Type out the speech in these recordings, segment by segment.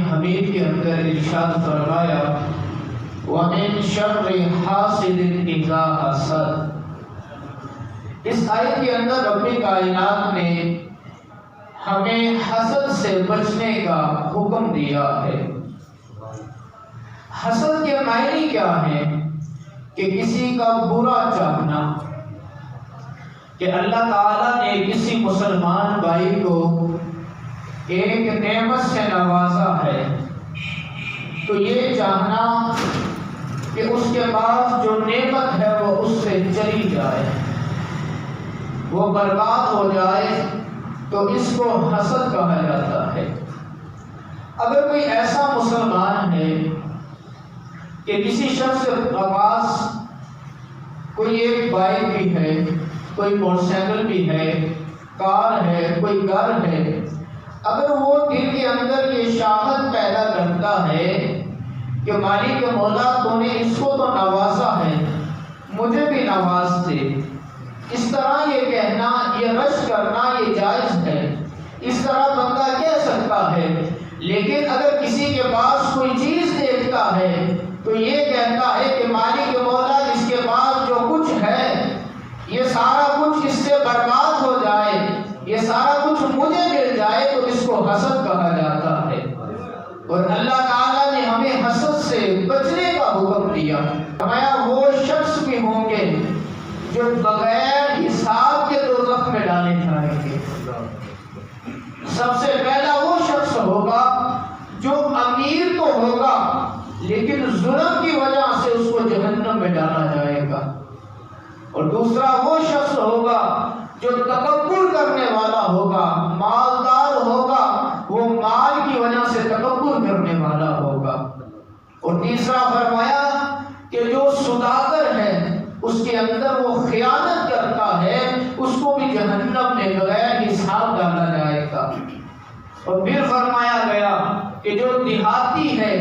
حمید کے اندر ارشاد فرمایا وَمِن شَرِّ حَاسِدٍ إِذَا حَسَدَ۔ اس آیت کے اندر رب کائنات نے ہمیں حسد سے بچنے کا حکم دیا ہے۔ حسد کے معنی کیا ہے؟ کہ کسی کا برا چاہنا، کہ اللہ تعالیٰ نے کسی مسلمان بھائی کو ایک نعمت سے نوازا ہے تو یہ چاہنا کہ اس کے پاس جو نعمت ہے وہ اس سے چلی جائے، وہ برباد ہو جائے، تو اس کو حسد کہا جاتا ہے۔ اگر کوئی ایسا مسلمان ہے کہ کسی شخص کے پاس کوئی ایک بائک بھی ہے، کوئی موٹر سائیکل بھی ہے، کار ہے، کوئی گھر ہے، اگر وہ دل کے اندر یہ شہوت پیدا کرتا ہے کہ مالک مولا تو نے اس کو تو نوازا ہے، مجھے بھی نواز دے، اس طرح یہ کہنا، یہ رش کرنا یہ جائز ہے، اس طرح بندہ کہہ سکتا ہے۔ لیکن اگر کسی کے پاس کوئی چیز دیکھتا ہے تو یہ کہتا ہے کہ مالک مولا اس کے پاس جو کچھ ہے یہ سارا کچھ اس سے برباد ہو جائے، یہ سارا کچھ مجھے مل جائے، تو اس کو حسد کہا جاتا ہے۔ اور اللہ تعالیٰ نے ہمیں حسد سے بچنے کا حکم دیا۔ فرمایا وہ شخص بھی ہوں گے جو بغیر حساب کے دوزخ میں ڈالے جائیں گے۔ سب سے پہلا وہ شخص ہوگا جو امیر تو ہوگا لیکن ظلم کی وجہ سے اس کو جہنم میں ڈالا جائے گا، اور دوسرا وہ شخص ہوگا جو تکبر کرنے والا ہوگا، مالدار ہوگا، وہ مال کی وجہ سے تکبر کرنے والا ہوگا، اور تیسرا فرمایا کہ جو سوداگر ہے اس کے اندر وہ خیانت کرتا ہے، اس کو بھی جہنم میں بغیر حساب ڈالا جائے گا۔ اور پھر فرمایا گیا کہ جو دیہاتی ہے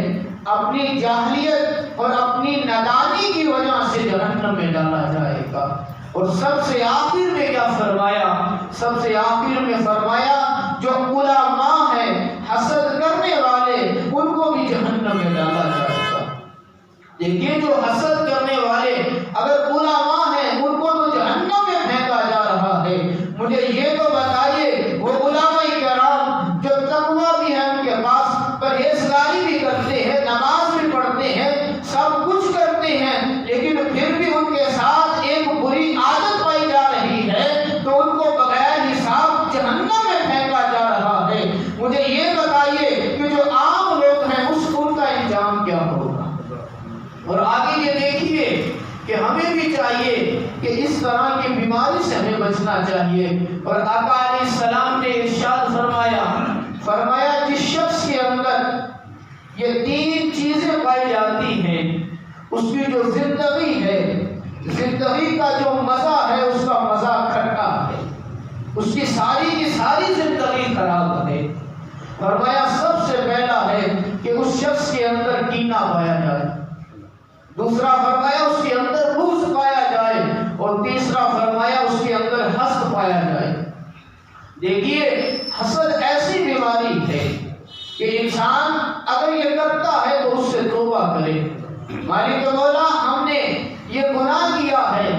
اپنی جاہلیت اور اپنی نادانی کی وجہ سے جہنم میں ڈالا جائے گا۔ اور سب سے آخر میں کیا فرمایا؟ سب سے آخر میں فرمایا جو علماء ہیں، حسد کرنے والے، ان کو بھی جہنم میں ڈالا جائے گا۔ لیکن جو حسد کرنے والے اگر علماء ہیں ان کو تو جہنم میں پھینکا جا رہا ہے۔ مجھے یہ تو بتائیے وہ علماء کرام جو تقویٰ بھی ہے ان کے پاس، پرہیزگاری بھی کرتے ہیں، نماز بھی پڑھتے ہیں، سب کچھ کرتے ہیں، لیکن پھر بھی ان کے ساتھ ایک بری عادت پائی جا رہی ہے تو ان کو بغیر حساب جہنم میں پھینکا جا رہا ہے۔ مجھے یہ بتائیے کہ جو عام لوگ ہیں ان کا انجام کیا ہوگا؟ اور آگے یہ دیکھیے کہ ہمیں بھی چاہیے کہ اس طرح کی بیماری سے ہمیں بچنا چاہیے۔ اور آقا علیہ السلام نے ارشاد فرمایا جس شخص کے اندر یہ تین چیزیں پائی جاتی ہیں اس کی جو زندگی ہے، زندگی کا جو مزہ ہے اس کا مزہ کھٹا ہے، اس کی ساری زندگی خراب ہے۔ فرمایا سب سے پہلا ہے کہ اس شخص کے اندر کینہ پایا جائے، دوسرا فرمایا اس کے اندر بغض پایا جائے، اور تیسرا فرمایا اس کے اندر حسد پایا جائے۔ دیکھیے حسد ایسی بیماری ہے کہ انسان اگر یہ کرتا ہے تو اس سے توبہ کرے، مالک مولا ہم نے یہ گناہ کیا ہے،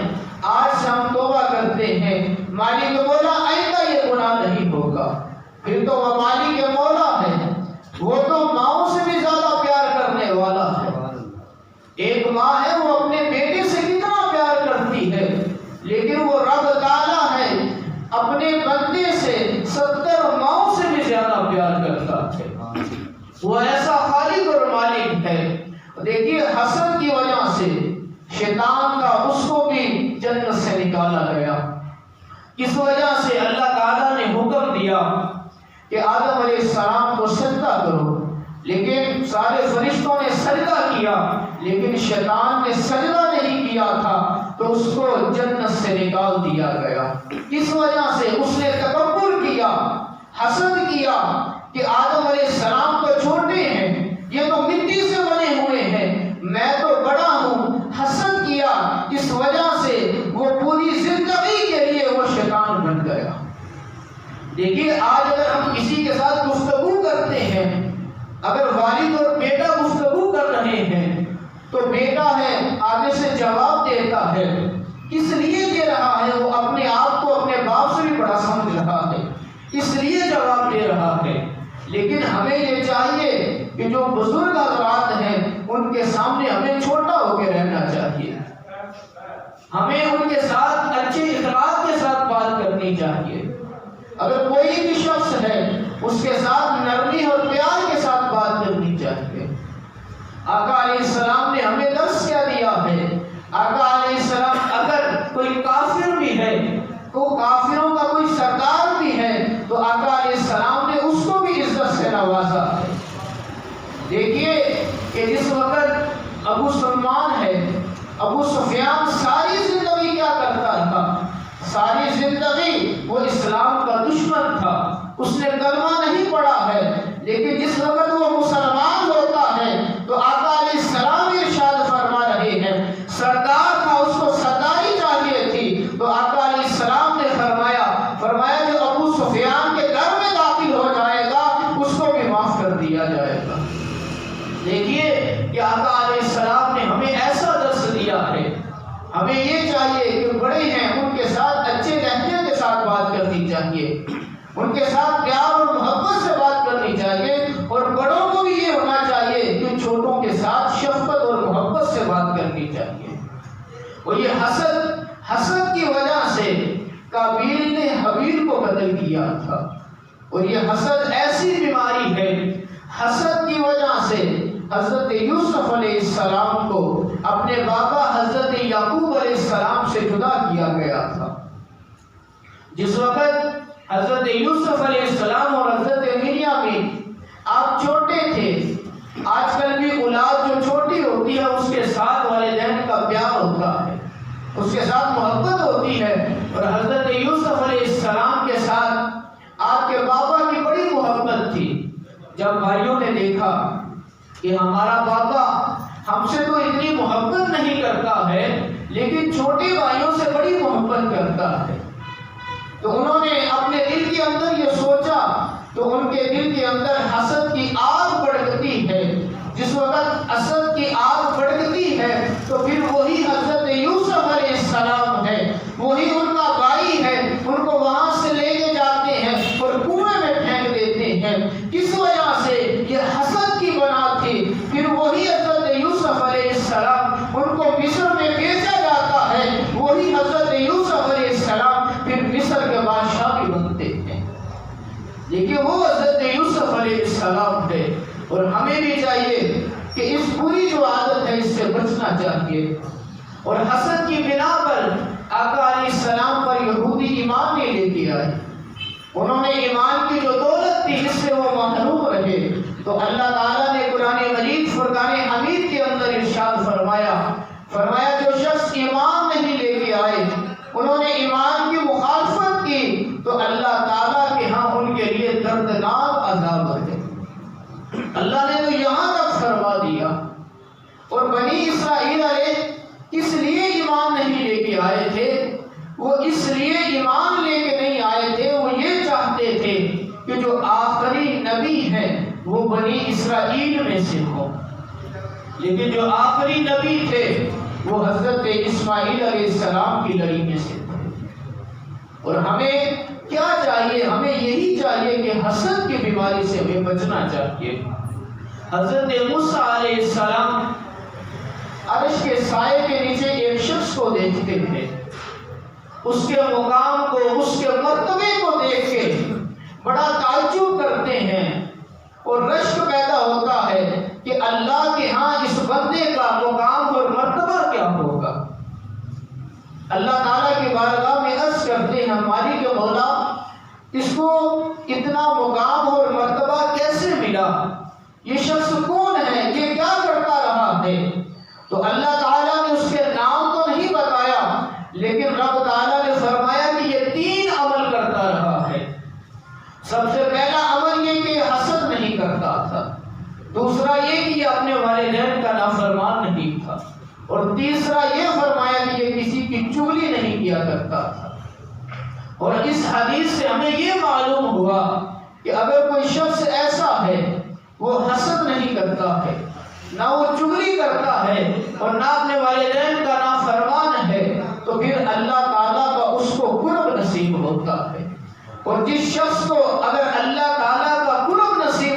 آج سے ہم توبہ کرتے ہیں، مالک مولا آئندہ یہ گناہ نہیں ہوگا۔ پھر تو وہ مالک مولا ہے، وہ تو ماؤں سے بھی زیادہ پیار کرنے والا ہے۔ ایک ماں ہے وہ اپنے بیٹے سے کتنا پیار کرتی ہے، لیکن وہ رب تعالیٰ ہے اپنے بندے سے 70 ماؤں سے بھی زیادہ پیار کرتا ہے۔ وہ ایسا خالق اور مالک ہے۔ دیکھیے حسد کی وجہ سے شیطان کا اس کو بھی جنت سے نکالا گیا۔ اس وجہ سے اللہ تعالیٰ نے حکم دیا کہ آدم علیہ السلام کو سجدہ کرو، لیکن سارے فرشتوں نے سجدہ کیا، لیکن شیطان نے سجدہ نہیں کیا تھا تو اس کو جنت سے نکال دیا گیا۔ اس وجہ سے اس نے تکبر کیا، حسد کیا کہ آدم علیہ السلام تو چھوٹے ہیں، یہ تو مٹی سے بنے ہوئے ہیں، میں تو بڑا ہوں، حسد کیا۔ اس وجہ سے وہ پوری زندگی کے لیے وہ شیطان بن گیا۔ دیکھیے آج اگر ہم کسی کے ساتھ گفتگو کرتے ہیں، اگر لیکن ہمیں یہ چاہیے کہ جو بزرگ حضرات ہیں ان کے سامنے ہمیں چھوٹا ہو کے رہنا چاہیے، ہمیں ان کے ساتھ اچھے اخلاق کے ساتھ بات کرنی چاہیے۔ اگر کوئی بھی شخص ہے اس کے ساتھ نرمی اور پیار کے ساتھ بات کرنی چاہیے۔ آقا علیہ السلام نے ہمیں درس کیا دیا ہے؟ آقا علیہ السلام اگر کوئی کافر بھی ہے، کافروں کا کوئی سردار بھی ہے، تو آقا علیہ السلام نے اس کو بھی عزت سے نوازا ہے۔ دیکھیے کہ جس وقت ابو سلمان ہے، ابو سفیان ساری زندگی کیا کرتا تھا؟ ساری زندگی وہ اسلام کا دشمن تھا، اس نے کلمہ نہیں پڑھا ہے، لیکن جس وقت وہ مسلمان ہوتا ہے تو آقا علیہ السلام ارشاد فرما رہے ہیں، سردار تھا اس کو سرداری چاہیے تھی، تو آقا علیہ السلام نے فرمایا جو ابو سفیان کے گھر میں داخل ہو جائے گا اس کو بھی معاف کر دیا جائے گا۔ دیکھیے کہ آقا علیہ السلام نے ہمیں ایسا درس دیا ہے۔ ہمیں یہ چاہیے کہ بڑے ہیں ان کے ساتھ اچھے لہجے کے ساتھ بات کرنی چاہیے، ان کے ساتھ پیار اور محبت سے بات کرنی چاہیے، اور بڑوں کو بھی یہ ہونا چاہیے کہ چھوٹوں کے ساتھ شفقت اور محبت سے بات کرنی چاہیے۔ اور یہ حسد کی وجہ سے قابیل نے حابیل کو قتل کیا تھا، اور یہ حسد ایسی بیماری ہے، حسد کی وجہ سے حضرت یوسف علیہ السلام کو اپنے بابا حضرت یعقوب علیہ السلام سے جدا کیا گیا تھا۔ جس وقت حضرت یوسف علیہ السلام اور حضرت بنیامین آپ چھوٹے تھے، آج کل بھی اولاد جو چھوٹی ہوتی ہے اس کے ساتھ والدین کا پیار ہوتا ہے، اس کے ساتھ محبت ہوتی ہے، اور حضرت یوسف علیہ السلام کے ساتھ آپ کے بابا کی بڑی محبت تھی۔ جب بھائیوں نے دیکھا کہ ہمارا بابا ہم سے تو اتنی محبت نہیں کرتا ہے لیکن چھوٹے بھائیوں سے بڑی محبت کرتا ہے، تو انہوں نے اپنے دل کے اندر یہ سوچا، تو ان کے دل کے اندر حسد کی آگ بھڑکتی ہے۔ جس وقت حسد کی آگ بھڑکتی ہے تو پھر وہی حضرت یوسف علیہ السلام ہے، وہی ان کا بھائی ہے، ان کو وہاں سے لے کے جاتے ہیں اور کنویں میں پھینک دیتے ہیں۔ کس وجہ سے؟ یہ حسد کی بنا تھی۔ پھر وہی حضرت یوسف علیہ السلام ان کو مصر میں بھیجا جاتا ہے، وہی حضرت یوسف علیہ السلام پھر مصر کے بادشاہ بھی بنتے ہیں۔ دیکھیے وہ حضرت یوسف علیہ السلام ہے، اور ہمیں بھی چاہیے کہ اس بری جو عادت ہے اس سے بچنا چاہیے۔ اور حسد کی بنا پر آقا علیہ السلام پر یہودی ایمان نہیں لے کے آئے، انہوں نے ایمان کی جو دولت تھی اس سے وہ محروم رہے، تو اللہ تعالیٰ نے قرآن مجید فرقان حمید کے اندر ارشاد فرمایا جو شخص ایمان نہیں لے کے آئے، انہوں نے ایمان کی مخالفت کی، تو اللہ تعالیٰ کے ہاں ان کے لیے دردناک عذاب ہے۔ اللہ نے تو یہاں تک فرما دیا۔ اور بنی اسرائیل کس لیے ایمان نہیں لے کے آئے تھے؟ وہ اس لیے ایمان لے کے نہیں آئے تھے، وہ یہ چاہتے تھے کہ جو آخری نبی ہیں وہ بنی اسرائیل میں سے ہو، لیکن جو آخری نبی تھے وہ حضرت اسماعیل علیہ السلام کی لڑی میں سے تھے۔ اور ہمیں کیا چاہیے؟ ہمیں یہی چاہیے کہ حسد کی بیماری سے ہمیں بچنا چاہیے۔ حضرت موسیٰ علیہ السلام عرش کے سائے کے نیچے ایک شخص کو دیکھتے تھے، اس کے مقام کو، اس کے مرتبے کو دیکھ کے بڑا تعجب کرتے ہیں، اور رشک پیدا ہوتا ہے کہ اللہ کے ہاں اس بندے کا مقام اور مرتبہ کیا ہوگا۔ اللہ تعالیٰ کی بارگاہ میں عرض کرتے ہیں، مالک مولا اس کو اتنا مقام اور مرتبہ کیسے ملا؟ یہ شخص کون ہے؟ یہ کیا کرتا رہا ہے؟ تو اللہ تعالیٰ نے اس کے نام تو نہیں بتایا، لیکن رب تعالیٰ نے فرمایا کہ یہ 3 عمل کرتا رہا ہے۔ سب سے پہلا عمل یہ کہ حسد نہیں کرتا تھا، دوسرا یہ کہ یہ اپنے والدین کا نافرمان نہیں تھا، اور تیسرا یہ فرمایا کہ یہ کسی کی چغلی نہیں کیا کرتا تھا۔ اور اس حدیث سے ہمیں یہ معلوم ہوا کہ اگر کوئی شخص ایسا ہے وہ حسد نہیں کرتا ہے، نہ وہ چغلی کرتا ہے، اور نہ اپنے والدین کا نافرمان ہے، تو پھر اللہ تعالیٰ کا اس کو قرب نصیب ہوتا ہے۔ اور جس شخص کو اگر اللہ تعالیٰ کا قرب نصیب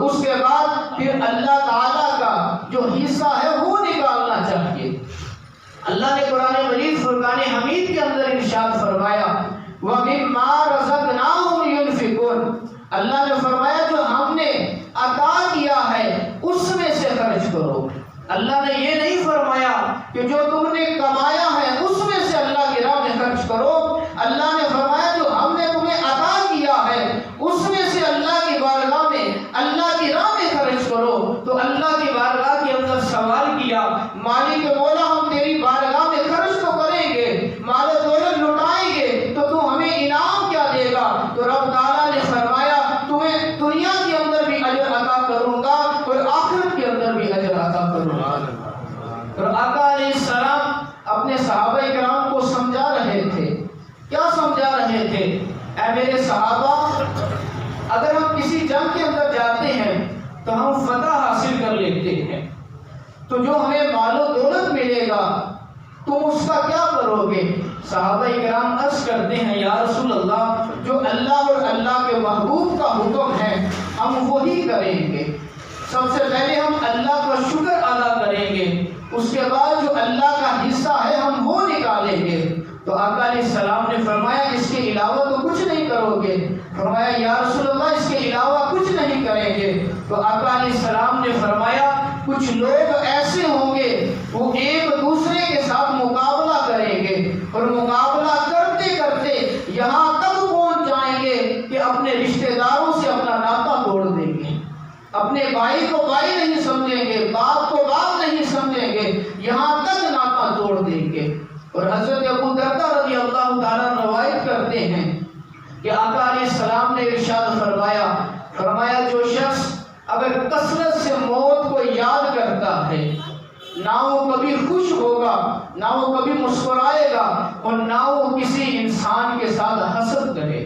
اور اس کے بعد پھر اللہ تعالیٰ کا جو حصہ ہے وہ نکالنا چاہیے۔ اللہ نے قرآن مجید فرقان حمید کے اندر ارشاد فرمایا وَمِمَّا رَزَقْنَاهُمْ يُنْفِقُونَ، اللہ نے فرمایا جو ہم نے عطا کیا ہے اس میں سے خرچ کرو۔ اللہ نے یہ نہیں فرمایا کہ جو تم نے کمایا ہے اس میں سے اللہ کی راہ میں خرچ کرو، اللہ نے فرمایا جو ہم نے تمہیں عطا کیا ہے اس میں سے اللہ کی بارگاہ میں اللہ کی راہ میں خرچ کرو۔ تو اللہ کی بارگاہ کے اندر سوال کیا مالک مولا ہم تیری بارگاہ میں خرچ تو کریں گے، مال و دولت لٹائیں گے تو تو ہمیں انعام کیا دے گا؟ تو رب تعالیٰ نے فرمایا تمہیں دنیا کے اندر بھی اجر عطا کروں گا اور آخرت کے اندر بھی اجر عطا کروں گا۔ اور آقا علیہ السلام اپنے صحابہ کرام کو سمجھا رہے تھے۔ کیا سمجھا رہے تھے؟ اے میرے صحابہ، اگر ہم کسی جنگ کے اندر جاتے ہیں تو ہم فتح حاصل کر لیتے ہیں، تو جو ہمیں مال و دولت ملے گا تم اس کا کیا کرو گے؟ صحابہ کرام عرض کرتے ہیں یا رسول اللہ جو اللہ اور اللہ کے محبوب کا حکم ہے ہم وہی کریں گے۔ سب سے پہلے ہم اللہ کا شکر ادا کریں گے، اس کے بعد جو اللہ کا حصہ ہے ہم وہ نکالیں گے۔ تو آقا علیہ السلام نے فرمایا اس کے علاوہ تو کچھ نہیں کرو گے؟ فرمایا یا رسول اللہ اس کے علاوہ کچھ نہیں کریں گے۔ تو آقا علیہ السلام نے فرمایا کچھ لوگ ایسے ہوں گے وہ ایک دوسرے کے ساتھ مقابلہ کریں گے اور مقابلہ کرتے کرتے یہاں تک پہنچ جائیں گے کہ اپنے رشتہ داروں سے اپنا ناطہ توڑ دیں گے، اپنے بھائی کو بھائی نہیں سمجھیں گے، باپ کو باپ نہیں سمجھیں گے، یہاں تک ناطہ توڑ دیں گے۔ اور حضرت ابو دردہ رضی اللہ تعالیٰ روایت کرتے ہیں کہ آقا علیہ السلام نے ارشاد فرمایا جو شخص اگر کثرت سے موت کو یاد کرتا ہے نہ وہ کبھی خوش ہوگا، نہ وہ کبھی مسکرائے گا اور نہ وہ کسی انسان کے ساتھ حسد کرے